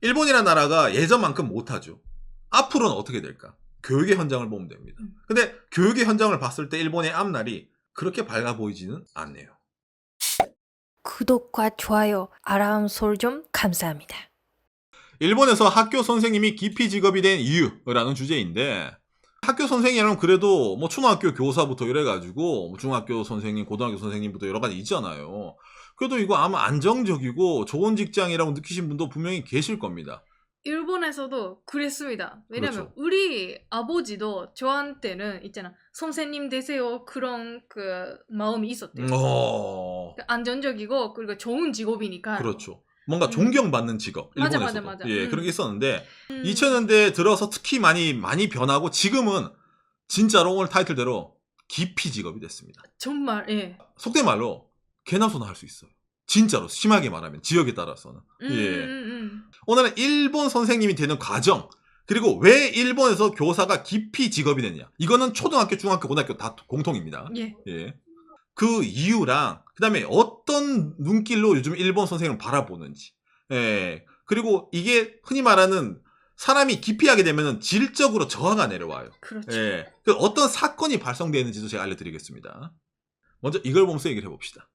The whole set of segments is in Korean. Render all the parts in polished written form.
일본이라는 나라가 예전만큼 못하죠. 앞으로는 어떻게 될까? 교육의 현장을 보면 됩니다. 근데 교육의 현장을 봤을 때 일본의 앞날이 그렇게 밝아 보이지는 않네요. 구독과 좋아요, 알람 설정 감사합니다. 일본에서 학교 선생님이 기피 직업이 된 이유라는 주제인데, 학교 선생님이라면 그래도 뭐 초등학교 교사부터 이래가지고 뭐 중학교 선생님, 고등학교 선생님부터 여러 가지 있잖아요. 그래도 이거 아마 안정적이고 좋은 직장이라고 느끼신 분도 분명히 계실 겁니다. 일본에서도 그랬습니다. 왜냐면 그렇죠. 우리 아버지도 저한테는 있잖아, 선생님 되세요, 그런 그 마음이 있었대요. 안전적이고 그리고 좋은 직업이니까. 그렇죠. 뭔가 존경받는 직업. 맞아, 일본에서도. 맞아. 예, 그런 게 있었는데 2000년대에 들어서 특히 많이 변하고 지금은 진짜로 오늘 타이틀대로 기피 직업이 됐습니다. 정말, 예. 속된 말로 개나 소나 할 수 있어요. 진짜로 심하게 말하면 지역에 따라서는. 예. 오늘은 일본 선생님이 되는 과정, 그리고 왜 일본에서 교사가 기피 직업이 됐냐. 이거는 초등학교, 중학교, 고등학교 다 공통입니다. 예. 예. 그 이유랑 그다음에 어떤 눈길로 요즘 일본 선생님을 바라보는지. 예. 그리고 이게 흔히 말하는 사람이 기피하게 되면 질적으로 저하가 내려와요. 그렇죠. 예. 그 어떤 사건이 발생되는지도 제가 알려드리겠습니다. 먼저 이걸 보면서 얘기를 해봅시다.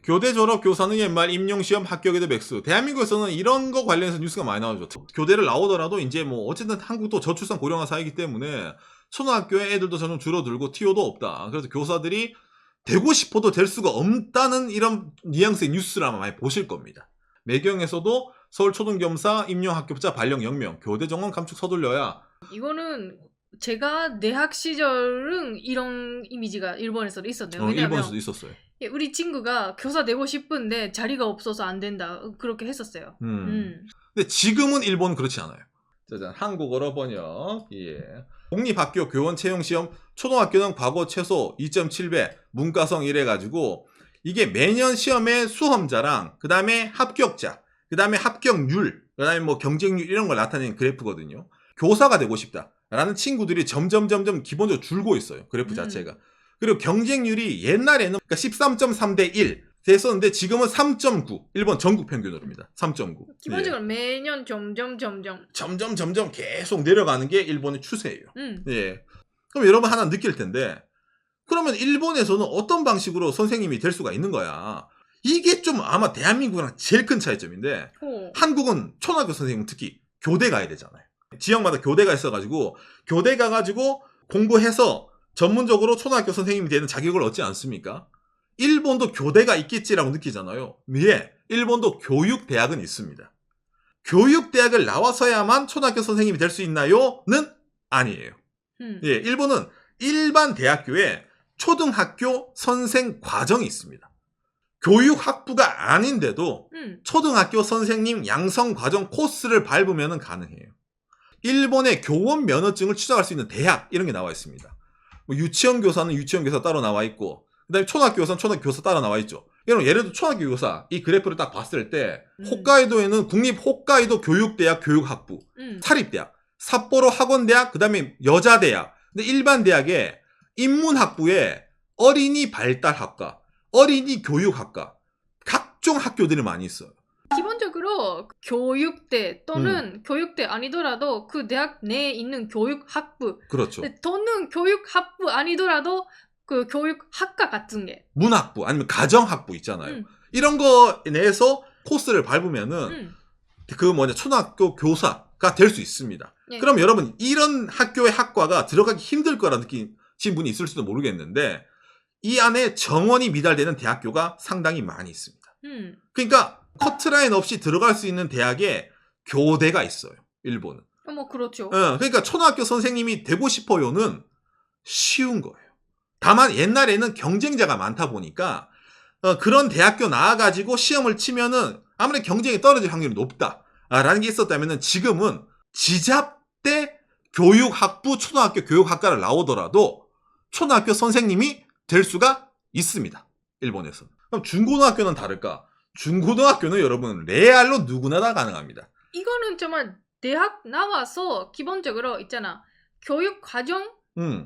교대 졸업 교사는 옛말 임용시험 합격에도 백수. 대한민국에서는 이런 거 관련해서 뉴스가 많이 나오죠. 교대를 나오더라도 이제 뭐 어쨌든 한국도 저출산 고령화 사회이기 때문에 초등학교에 애들도 점점 줄어들고 티오도 없다. 그래서 교사들이 되고 싶어도 될 수가 없다는 이런 뉘앙스의 뉴스를 아마 많이 보실 겁니다. 매경에서도 서울초등검사 임용합격자 발령 0명, 교대 정원 감축 서둘러야. 이거는 제가 대학 시절은 이런 이미지가 일본에서도 있었네요. 왜냐면 일본에서도 있었어요. 우리 친구가 교사 되고 싶은데 자리가 없어서 안 된다, 그렇게 했었어요. 근데 지금은 일본은 그렇지 않아요. 짜잔, 한국어로 번역. 예. 공립학교 교원 채용시험 초등학교는 과거 최소 2.7배, 문과성 이래가지고 이게 매년 시험의 수험자랑 그 다음에 합격자, 그 다음에 합격률, 그 다음에 뭐 경쟁률 이런 걸 나타내는 그래프거든요. 교사가 되고 싶다라는 친구들이 점점 기본적으로 줄고 있어요. 그래프 자체가. 그리고 경쟁률이 옛날에는 13.3대 1 됐었는데 지금은 3.9. 일본 전국 평균으로입니다. 3.9. 기본적으로 매년 점점 계속 내려가는 게 일본의 추세예요. 예. 그럼 여러분 하나 느낄 텐데, 그러면 일본에서는 어떤 방식으로 선생님이 될 수가 있는 거야? 이게 좀 아마 대한민국이랑 제일 큰 차이점인데, 한국은 초등학교 선생님은 특히 교대 가야 되잖아요. 지역마다 교대가 있어가지고 교대 가가지고 공부해서 전문적으로 초등학교 선생님이 되는 자격을 얻지 않습니까? 일본도 교대가 있겠지라고 느끼잖아요. 예, 일본도 교육대학은 있습니다. 교육대학을 나와서야만 초등학교 선생님이 될 수 있나요?는 아니에요. 예, 일본은 일반 대학교에 초등학교 선생 과정이 있습니다. 교육학부가 아닌데도 초등학교 선생님 양성 과정 코스를 밟으면 가능해요. 일본의 교원 면허증을 취득할 수 있는 대학 이런 게 나와 있습니다. 뭐 유치원 교사는 유치원 교사 따로 나와 있고, 그다음에 초등학교 교사는 초등학교 교사 따로 나와 있죠. 여러분 예를 들어 초등학교 교사 이 그래프를 딱 봤을 때 홋카이도에는 국립 홋카이도 교육대학 교육학부, 사립대학, 삿포로 학원대학, 그다음에 여자대학. 근데 일반 대학에 인문학부에 어린이 발달학과, 어린이 교육학과 각종 학교들이 많이 있어요. 기본적으로 교육대 또는 교육대 아니더라도 그 대학 내에 있는 교육학부, 그렇죠. 또는 교육학부 아니더라도 그 교육학과 같은 게, 문학부 아니면 가정학부 있잖아요. 이런 거 내에서 코스를 밟으면은 그 초등학교 교사가 될 수 있습니다. 예. 그럼 여러분 이런 학교의 학과가 들어가기 힘들 거라 느끼신 분이 있을지도 모르겠는데, 이 안에 정원이 미달되는 대학교가 상당히 많이 있습니다. 그러니까 커트라인 없이 들어갈 수 있는 대학에 교대가 있어요. 일본은. 뭐 그렇죠. 그러니까 초등학교 선생님이 되고 싶어요는 쉬운 거예요. 다만 옛날에는 경쟁자가 많다 보니까 그런 대학교 나와가지고 시험을 치면은 아무래도 경쟁이 떨어질 확률이 높다라는 게 있었다면은 지금은 지잡대 교육학부 초등학교 교육학과를 나오더라도 초등학교 선생님이 될 수가 있습니다. 일본에서. 그럼 중고등학교는 다를까? 중고등학교는 여러분 레알로 누구나 다 가능합니다. 이거는 정말 대학 나와서 기본적으로 있잖아, 교육 과정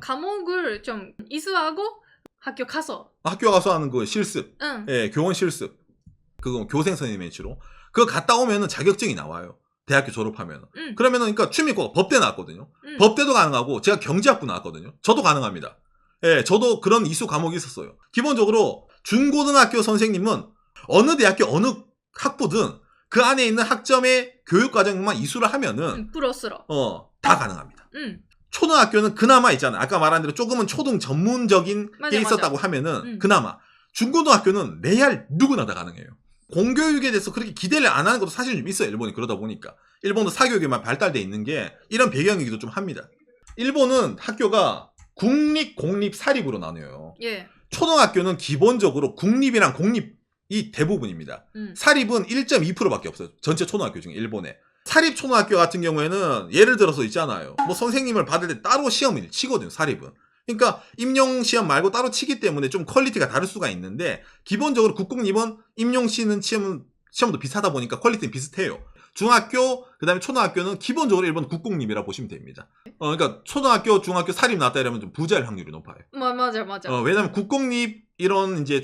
과목을 좀 이수하고 학교 가서 하는 거 실습, 예, 교원 실습, 그거 교생 선생님의 주로 그거 갔다 오면은 자격증이 나와요. 대학교 졸업하면. 그러면은 그러니까 취미과 법대 나왔거든요. 법대도 가능하고 제가 경제학부 나왔거든요. 저도 가능합니다. 예, 저도 그런 이수 과목이 있었어요. 기본적으로 중고등학교 선생님은 어느 대학교 어느 학부든 그 안에 있는 학점의 교육과정만 이수를 하면은 플러스로 다 가능합니다. 초등학교는 그나마 있잖아요. 아까 말한 대로 조금은 초등 전문적인 게 있었다고 하면은 그나마. 중고등학교는 레알 누구나 다 가능해요. 공교육에 대해서 그렇게 기대를 안 하는 것도 사실 좀 있어요. 일본이 그러다 보니까. 일본도 사교육에만 발달돼 있는 게 이런 배경이기도 좀 합니다. 일본은 학교가 국립, 공립, 사립으로 나뉘어요. 예. 초등학교는 기본적으로 국립이랑 공립이 대부분입니다. 사립은 1.2%밖에 없어요. 전체 초등학교 중에 일본에. 사립 초등학교 같은 경우에는 예를 들어서 있잖아요. 뭐 선생님을 받을 때 따로 시험을 치거든요. 사립은. 그러니까 임용 시험 말고 따로 치기 때문에 좀 퀄리티가 다를 수가 있는데 기본적으로 국공립은 임용 치는 시험도 비슷하다 보니까 퀄리티는 비슷해요. 중학교 그다음에 초등학교는 기본적으로 일본 국공립이라 보시면 됩니다. 그러니까 초등학교, 중학교 사립 나왔다 이러면 좀 부자일 확률이 높아요. 맞아. 왜냐면 국공립 이런 이제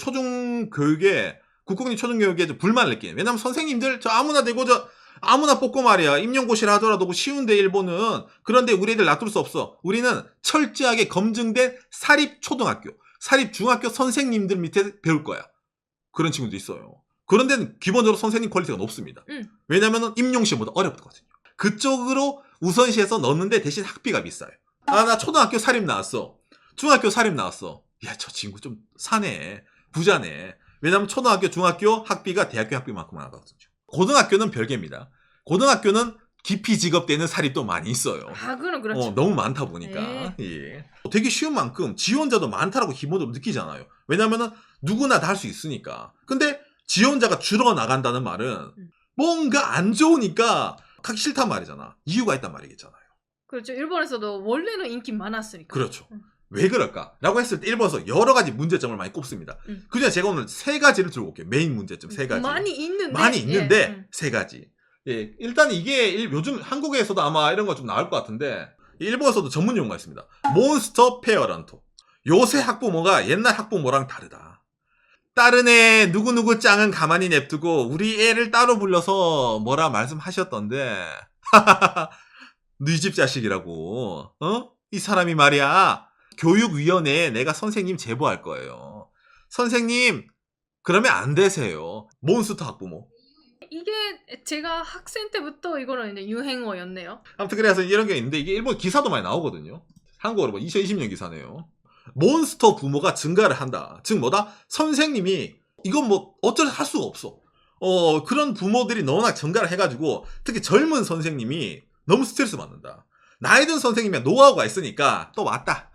국공립 초중교육에 좀 불만을 느끼는. 왜냐면 선생님들 저 아무나 되고 저 아무나 뽑고 말이야. 임용고시를 하더라도 쉬운데 일본은. 그런데 우리 애들 놔둘 수 없어. 우리는 철저하게 검증된 사립 초등학교, 사립 중학교 선생님들 밑에 배울 거야. 그런 친구도 있어요. 그런 데는 기본적으로 선생님 퀄리티가 높습니다. 왜냐면은 임용시험보다 어렵거든요. 그쪽으로 우선시해서 넣는데 대신 학비가 비싸요. 나 초등학교 사립 나왔어. 중학교 사립 나왔어. 야, 저 친구 좀 사네. 부자네. 왜냐면 초등학교, 중학교 학비가 대학교 학비만큼 나가거든요. 고등학교는 별개입니다. 고등학교는 깊이 지급되는 사립도 많이 있어요. 그건 그렇죠. 너무 많다 보니까. 예. 되게 쉬운 만큼 지원자도 많다라고 기본적으로 느끼잖아요. 왜냐면은 누구나 다 할 수 있으니까. 근데 지원자가 줄어나간다는 말은 뭔가 안 좋으니까 가기 싫단 말이잖아. 이유가 있단 말이겠잖아요. 그렇죠. 일본에서도 원래는 인기 많았으니까. 그렇죠. 왜 그럴까? 라고 했을 때 일본에서 여러 가지 문제점을 많이 꼽습니다. 그중에 제가 오늘 3가지를 들고 올게요. 메인 문제점 3가지. 많이 있는데 3가지. 예, 일단 이게 요즘 한국에서도 아마 이런 거 좀 나올 것 같은데 일본에서도 전문 용어가 있습니다. 몬스터 페어런트. 요새 학부모가 옛날 학부모랑 다르다. 다른 애 누구누구 짱은 가만히 냅두고 우리 애를 따로 불러서 뭐라 말씀하셨던데 네 집 자식이라고. 이 사람이 말이야. 교육위원회에 내가 선생님 제보할 거예요. 선생님 그러면 안 되세요. 몬스터 학부모. 이게 제가 학생 때부터 이거는 이제 유행어였네요. 아무튼 그래서 이런 게 있는데 이게 일본 기사도 많이 나오거든요. 한국어로 2020년 기사네요. 몬스터 부모가 증가를 한다. 즉 뭐다? 선생님이 이건 뭐 어쩔 할 수가 없어. 그런 부모들이 너무나 증가를 해가지고 특히 젊은 선생님이 너무 스트레스 받는다. 나이 든 선생님이 노하우가 있으니까 또 왔다.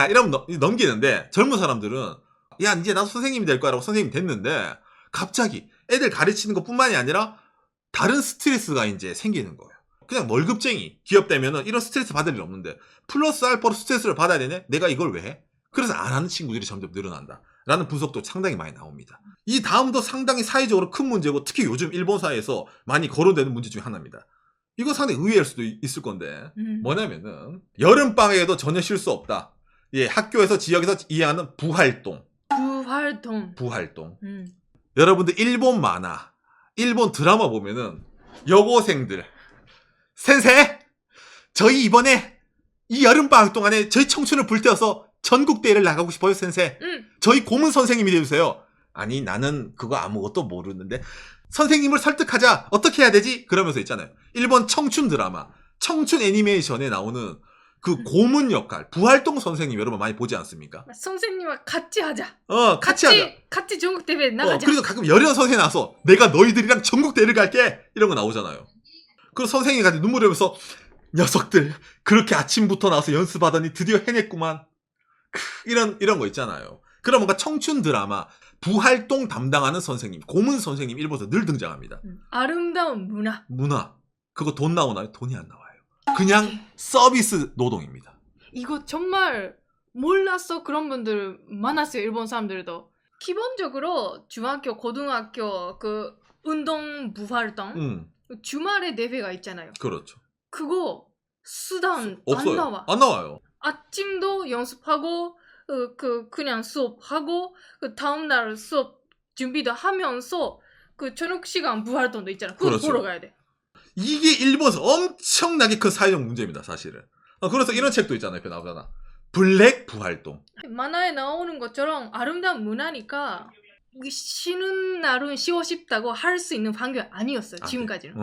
이러면 넘기는데 젊은 사람들은 야 이제 나도 선생님이 될 거라고 선생님이 됐는데 갑자기 애들 가르치는 것뿐만이 아니라 다른 스트레스가 이제 생기는 거예요. 그냥 월급쟁이 기업 되면은 이런 스트레스 받을 일 없는데 플러스 알파로 스트레스를 받아야 되네? 내가 이걸 왜 해? 그래서 안 하는 친구들이 점점 늘어난다 라는 분석도 상당히 많이 나옵니다. 이 다음도 상당히 사회적으로 큰 문제고 특히 요즘 일본 사회에서 많이 거론되는 문제 중에 하나입니다. 이거 상당히 의외일 수도 있을 건데 뭐냐면은 여름방학에도 전혀 쉴 수 없다. 예, 학교에서 지역에서 이행하는 부활동. 여러분들 일본 만화, 일본 드라마 보면은 여고생들 센세! 저희 이번에 이 여름방학 동안에 저희 청춘을 불태워서 전국대회를 나가고 싶어요 센세. 저희 고문 선생님이 되주세요. 아니 나는 그거 아무것도 모르는데 선생님을 설득하자. 어떻게 해야 되지? 그러면서 있잖아요. 일본 청춘 드라마, 청춘 애니메이션에 나오는 그 고문 역할, 부활동 선생님 여러분 많이 보지 않습니까? 선생님과 같이 하자. 같이 하자. 같이 전국대회 나가자. 그래서 가끔 여련 선생님 나와서 내가 너희들이랑 전국대회를 갈게. 이런 거 나오잖아요. 그리고 선생님이 같이 눈물 흘리면서 녀석들 그렇게 아침부터 나와서 연습하더니 드디어 해냈구만. 이런 거 있잖아요. 그럼 뭔가 청춘 드라마, 부활동 담당하는 선생님, 고문 선생님 일본에서 늘 등장합니다. 아름다운 문화. 그거 돈 나오나요? 돈이 안 나와요. 그냥 서비스 노동입니다. 이거 정말 몰랐어. 그런 분들 많았어요. 일본 사람들도. 기본적으로 중학교, 고등학교 그 운동 부활동 주말에 대회가 있잖아요. 그렇죠. 그거 수단 없어요. 안 나와요. 아침도 연습하고 그냥 수업하고 그 다음날 수업 준비도 하면서 그 저녁 시간 부활동도 있잖아. 그거 그렇죠. 보러 가야 돼. 이게 일본에서 엄청나게 큰 사회적 문제입니다, 사실은. 그래서 이런 책도 있잖아요, 옆에 나오잖아. 블랙 부활동. 만화에 나오는 것처럼 아름다운 문화니까 쉬는 날은 쉬고 싶다고 할 수 있는 환경이 아니었어요. 지금까지는.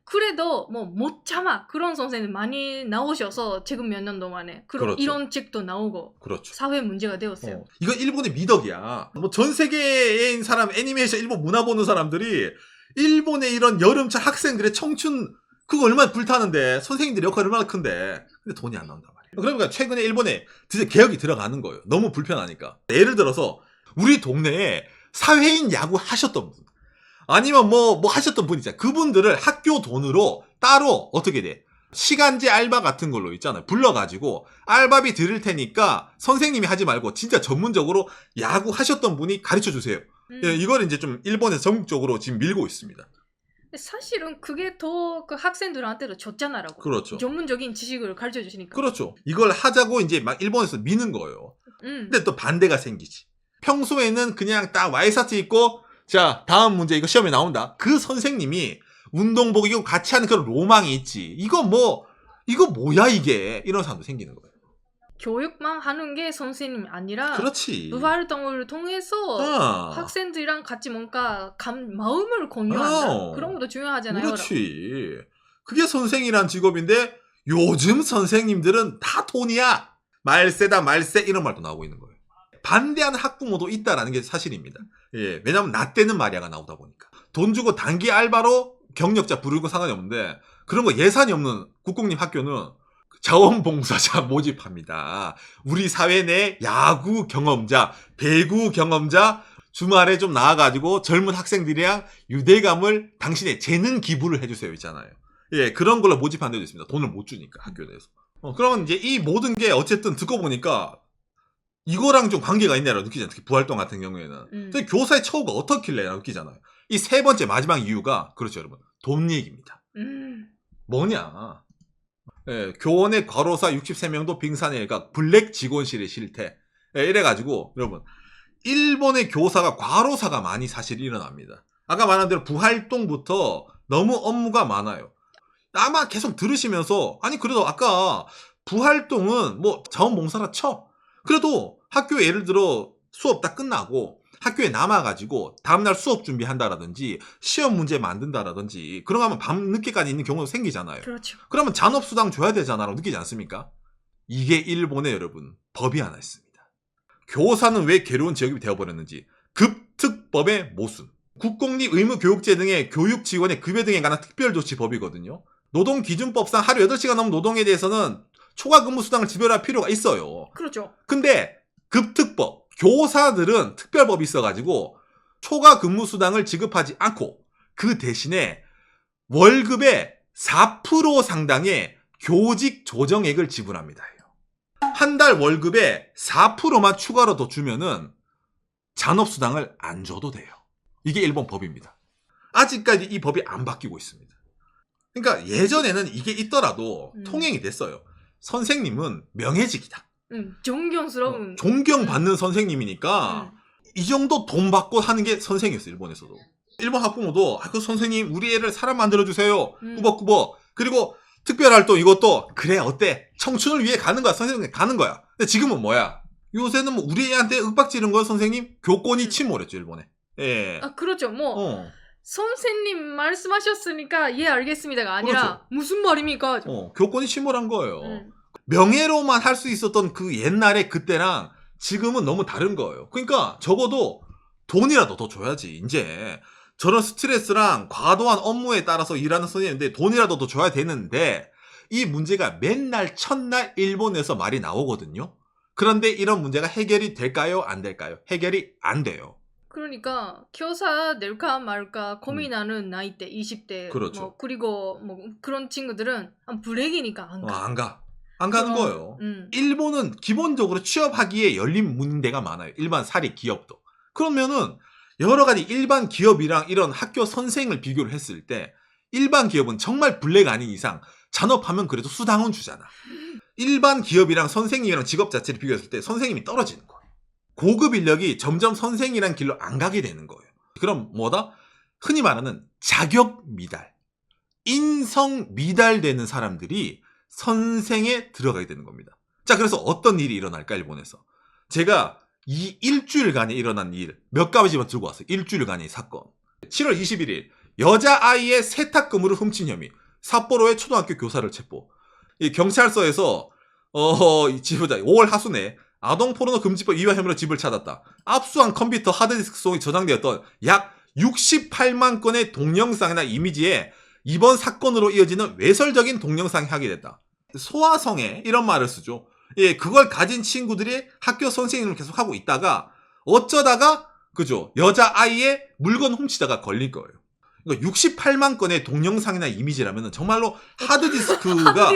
그래도 뭐 못 참아 그런 선생님 많이 나오셔서 지금 몇 년도 만에 그렇죠. 이런 책도 나오고 그렇죠. 사회 문제가 되었어요. 이건 일본의 미덕이야. 뭐 전 세계에 있는 사람, 애니메이션 일본 문화 보는 사람들이 일본의 이런 여름철 학생들의 청춘 그거 얼마나 불타는데 선생님들의 역할이 얼마나 큰데 근데 돈이 안 나온단 말이에요. 그러니까 최근에 일본에 드디어 개혁이 들어가는 거예요. 너무 불편하니까. 예를 들어서 우리 동네에 사회인 야구 하셨던 분 아니면 뭐 하셨던 분 있잖아요. 그분들을 학교 돈으로 따로 어떻게 돼? 시간제 알바 같은 걸로 있잖아요. 불러가지고 알바비 드릴 테니까 선생님이 하지 말고 진짜 전문적으로 야구 하셨던 분이 가르쳐주세요. 예, 이걸 이제 좀 일본에서 전국적으로 지금 밀고 있습니다. 사실은 그게 더 그 학생들한테도 좋잖아라고. 그렇죠. 전문적인 지식을 가르쳐 주시니까. 그렇죠. 이걸 하자고 이제 막 일본에서 미는 거예요. 근데 또 반대가 생기지. 평소에는 그냥 딱 와이셔츠 입고 자 다음 문제 이거 시험에 나온다. 그 선생님이 운동복 이거 같이 하는 그런 로망이 있지. 이거 뭐야 이게 이런 사람도 생기는 거예요. 교육만 하는 게 선생님이 아니라 그렇지. 부활동을 통해서 학생들이랑 같이 뭔가 마음을 공유한다. 그런 것도 중요하잖아요. 그렇지. 그게 선생이란 직업인데 요즘 선생님들은 다 돈이야. 말세다 말세 이런 말도 나오고 있는 거예요. 반대하는 학부모도 있다라는 게 사실입니다. 예, 왜냐하면 나 때는 말이야가 나오다 보니까. 돈 주고 단기 알바로 경력자 부르고 상관이 없는데 그런 거 예산이 없는 국공립 학교는 자원봉사자 모집합니다. 우리 사회 내 야구 경험자, 배구 경험자 주말에 좀 나와가지고 젊은 학생들이랑 유대감을 당신의 재능 기부를 해주세요 있잖아요. 예, 그런 걸로 모집한 데도 있습니다. 돈을 못 주니까 학교에 대해서. 그러면 이제 이 모든 게 어쨌든 듣고 보니까 이거랑 좀 관계가 있냐라고 느끼잖아요. 특히 부활동 같은 경우에는. 교사의 처우가 어떻길래 느끼잖아요. 이 세 번째 마지막 이유가 그렇죠 여러분. 돈 얘기입니다. 뭐냐. 예, 교원의 과로사 63명도 빙산의 일각 블랙 직원실의 실태. 예, 이래가지고 여러분 일본의 교사가 과로사가 많이 사실 일어납니다. 아까 말한 대로 부활동부터 너무 업무가 많아요. 아마 계속 들으시면서 아니 그래도 아까 부활동은 뭐 자원봉사라 쳐. 그래도 학교에 예를 들어 수업 다 끝나고 학교에 남아가지고 다음날 수업 준비한다라든지 시험 문제 만든다라든지 그런 거 하면 밤늦게까지 있는 경우도 생기잖아요. 그렇죠. 그러면 잔업수당 줘야 되잖아라고 느끼지 않습니까? 이게 일본에 여러분 법이 하나 있습니다. 교사는 왜 괴로운 직업이 되어버렸는지 급특법의 모순. 국공립 의무교육제 등의 교육 지원의 급여 등에 관한 특별조치법이거든요. 노동기준법상 하루 8시간 넘는 노동에 대해서는 초과 근무 수당을 지불할 필요가 있어요. 그렇죠. 근데 급특법, 교사들은 특별법이 있어가지고 초과 근무 수당을 지급하지 않고 그 대신에 월급의 4% 상당의 교직 조정액을 지불합니다. 한 달 월급에 4%만 추가로 더 주면은 잔업수당을 안 줘도 돼요. 이게 일본 법입니다. 아직까지 이 법이 안 바뀌고 있습니다. 그러니까 예전에는 이게 있더라도 통행이 됐어요. 선생님은 명예직이다. 존경스러운. 존경받는 선생님이니까 이 정도 돈 받고 하는 게 선생이었어요. 일본에서도. 일본 학부모도 그 선생님 우리 애를 사람 만들어주세요. 꾸벅꾸벅. 그리고 특별활동 이것도 그래 어때? 청춘을 위해 가는 거야. 선생님 가는 거야. 근데 지금은 뭐야? 요새는 뭐 우리 애한테 윽박지른 거야 선생님? 교권이 침몰했죠 일본에. 예. 아 그렇죠. 뭐 선생님 말씀하셨으니까 예 알겠습니다가 아니라 그렇죠. 무슨 말입니까? 교권이 침몰한 거예요. 명예로만 할 수 있었던 그 옛날에 그때랑 지금은 너무 다른 거예요. 그러니까 적어도 돈이라도 더 줘야지. 이제 저런 스트레스랑 과도한 업무에 따라서 일하는 선생님인데 돈이라도 더 줘야 되는데 이 문제가 맨날 첫날 일본에서 말이 나오거든요. 그런데 이런 문제가 해결이 될까요? 안 될까요? 해결이 안 돼요. 그러니까 교사 낼까 말까 고민하는 나이대 20대 그렇죠. 뭐 그리고 뭐 그런 친구들은 블랙이니까 안 가. 안 가. 안 가는 거예요. 일본은 기본적으로 취업하기에 열린 문대가 많아요. 일반 사립 기업도. 그러면은 여러 가지 일반 기업이랑 이런 학교 선생을 비교를 했을 때 일반 기업은 정말 블랙 아닌 이상 잔업하면 그래도 수당은 주잖아. 일반 기업이랑 선생님이랑 직업 자체를 비교했을 때 선생님이 떨어지는 거예요. 고급 인력이 점점 선생이란 길로 안 가게 되는 거예요. 그럼 뭐다? 흔히 말하는 자격 미달. 인성 미달되는 사람들이 선생에 들어가게 되는 겁니다. 자, 그래서 어떤 일이 일어날까, 일본에서. 제가 이 일주일간에 일어난 일 몇 가지만 들고 왔어요. 일주일간의 사건. 7월 21일 여자아이의 세탁금을 훔친 혐의, 삿포로의 초등학교 교사를 체포. 이 경찰서에서 5월 하순에 아동 포르노 금지법 위반 혐의로 집을 찾았다. 압수한 컴퓨터 하드디스크 속에 저장되었던 약 68만 건의 동영상이나 이미지에 이번 사건으로 이어지는 외설적인 동영상이 확인됐다. 소아성애 이런 말을 쓰죠. 예, 그걸 가진 친구들이 학교 선생님을 계속 하고 있다가 어쩌다가 그죠, 여자아이의 물건 훔치다가 걸린 거예요. 그러니까 68만 건의 동영상이나 이미지라면 정말로 하드디스크가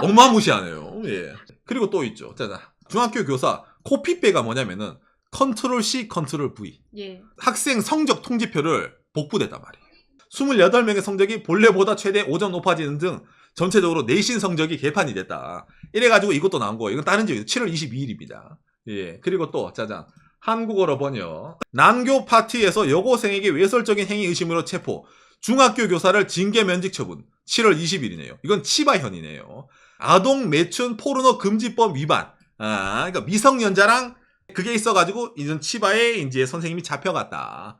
어마무시하네요. 예. 그리고 또 있죠. 자, 중학교 교사 코피빼가 뭐냐면은 컨트롤 C, 컨트롤 V. 예. 학생 성적 통지표를 복붙했단 말이에요. 28명의 성적이 본래보다 최대 5점 높아지는 등 전체적으로 내신 성적이 개판이 됐다. 이래가지고 이것도 나온 거예요. 이건 다른 지역에서 7월 22일입니다. 예. 그리고 또, 짜잔. 한국어로 번역. 난교 파티에서 여고생에게 외설적인 행위 의심으로 체포. 중학교 교사를 징계 면직 처분. 7월 20일이네요. 이건 치바현이네요. 아동 매춘 포르노 금지법 위반. 그러니까 미성년자랑 그게 있어가지고 이전 치바에 이제 선생님이 잡혀갔다.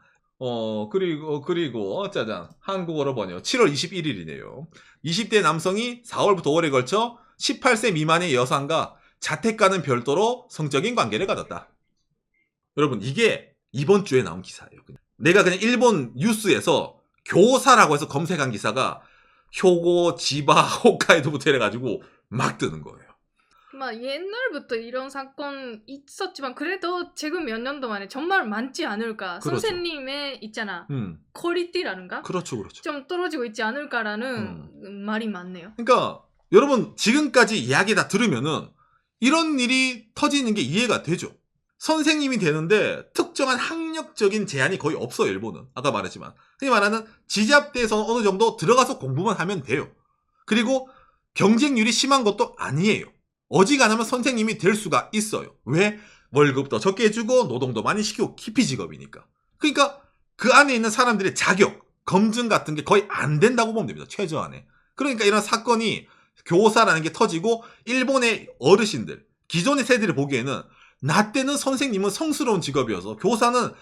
그리고 짜잔. 한국어로 번역. 7월 21일이네요. 20대 남성이 4월부터 5월에 걸쳐 18세 미만의 여성과 자택과는 별도로 성적인 관계를 가졌다. 여러분, 이게 이번 주에 나온 기사예요. 내가 그냥 일본 뉴스에서 교사라고 해서 검색한 기사가 효고, 지바, 홋카이도부터 해가지고 막 뜨는 거예요. 막 옛날부터 이런 사건 있었지만 그래도 지금 몇 년도 만에 정말 많지 않을까. 그렇죠. 선생님의 있잖아. 퀄리티라는가? 그렇죠. 좀 떨어지고 있지 않을까라는 말이 많네요. 그러니까 여러분 지금까지 이야기 다 들으면은 이런 일이 터지는 게 이해가 되죠. 선생님이 되는데 특정한 학력적인 제한이 거의 없어요, 일본은. 아까 말했지만. 흔히 말하는 지잡대에서 어느 정도 들어가서 공부만 하면 돼요. 그리고 경쟁률이 심한 것도 아니에요. 어지간하면 선생님이 될 수가 있어요. 왜? 월급도 적게 주고 노동도 많이 시키고 기피 직업이니까. 그러니까 그 안에 있는 사람들의 자격, 검증 같은 게 거의 안 된다고 보면 됩니다. 최저한에. 그러니까 이런 사건이 교사라는 게 터지고 일본의 어르신들, 기존의 세대를 보기에는 나 때는 선생님은 성스러운 직업이어서 교사는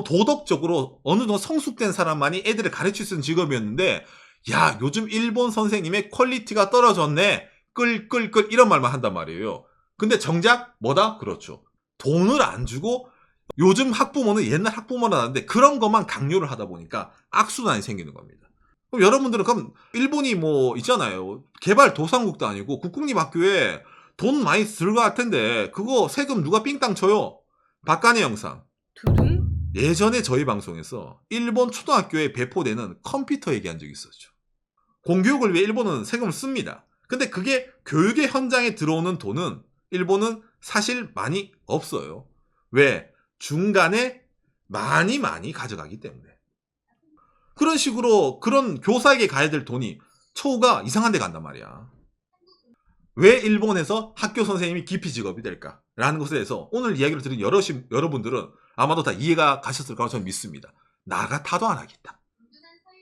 도덕적으로 어느 정도 성숙된 사람만이 애들을 가르칠 수 있는 직업이었는데 야, 요즘 일본 선생님의 퀄리티가 떨어졌네. 끌 이런 말만 한단 말이에요. 근데 정작 뭐다? 그렇죠. 돈을 안 주고 요즘 학부모는 옛날 학부모는 하는데 그런 것만 강요를 하다 보니까 악순환이 생기는 겁니다. 그럼 여러분들은 그럼 일본이 뭐 있잖아요. 개발 도상국도 아니고 국공립학교에 돈 많이 들어갈 텐데 그거 세금 누가 삥땅 쳐요? 박간의 영상. 두둥? 예전에 저희 방송에서 일본 초등학교에 배포되는 컴퓨터 얘기한 적이 있었죠. 공교육을 위해 일본은 세금을 씁니다. 근데 그게 교육의 현장에 들어오는 돈은 일본은 사실 많이 없어요. 왜? 중간에 많이 가져가기 때문에. 그런 식으로 그런 교사에게 가야 될 돈이 처우가 이상한 데 간단 말이야. 왜 일본에서 학교 선생님이 기피 직업이 될까? 라는 것에 대해서 오늘 이야기를 들은 여러분들은 아마도 다 이해가 가셨을 거라고 저는 믿습니다. 나 같아도 안 하겠다.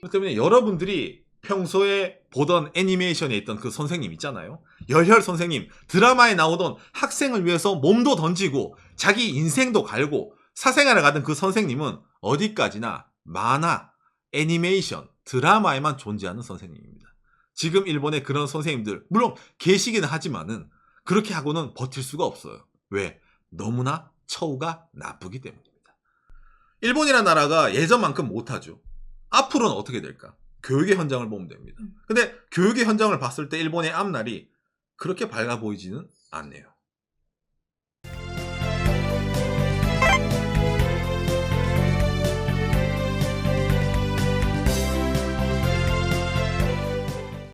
그렇기 때문에 여러분들이 평소에 보던 애니메이션에 있던 그 선생님 있잖아요. 열혈 선생님, 드라마에 나오던 학생을 위해서 몸도 던지고 자기 인생도 갈고 사생활을 가던 그 선생님은 어디까지나 만화, 애니메이션, 드라마에만 존재하는 선생님입니다. 지금 일본의 그런 선생님들 물론 계시기는 하지만은 그렇게 하고는 버틸 수가 없어요. 왜? 너무나 처우가 나쁘기 때문입니다. 일본이라는 나라가 예전만큼 못하죠. 앞으로는 어떻게 될까? 교육의 현장을 보면 됩니다. 근데 교육의 현장을 봤을 때 일본의 앞날이 그렇게 밝아 보이지는 않네요.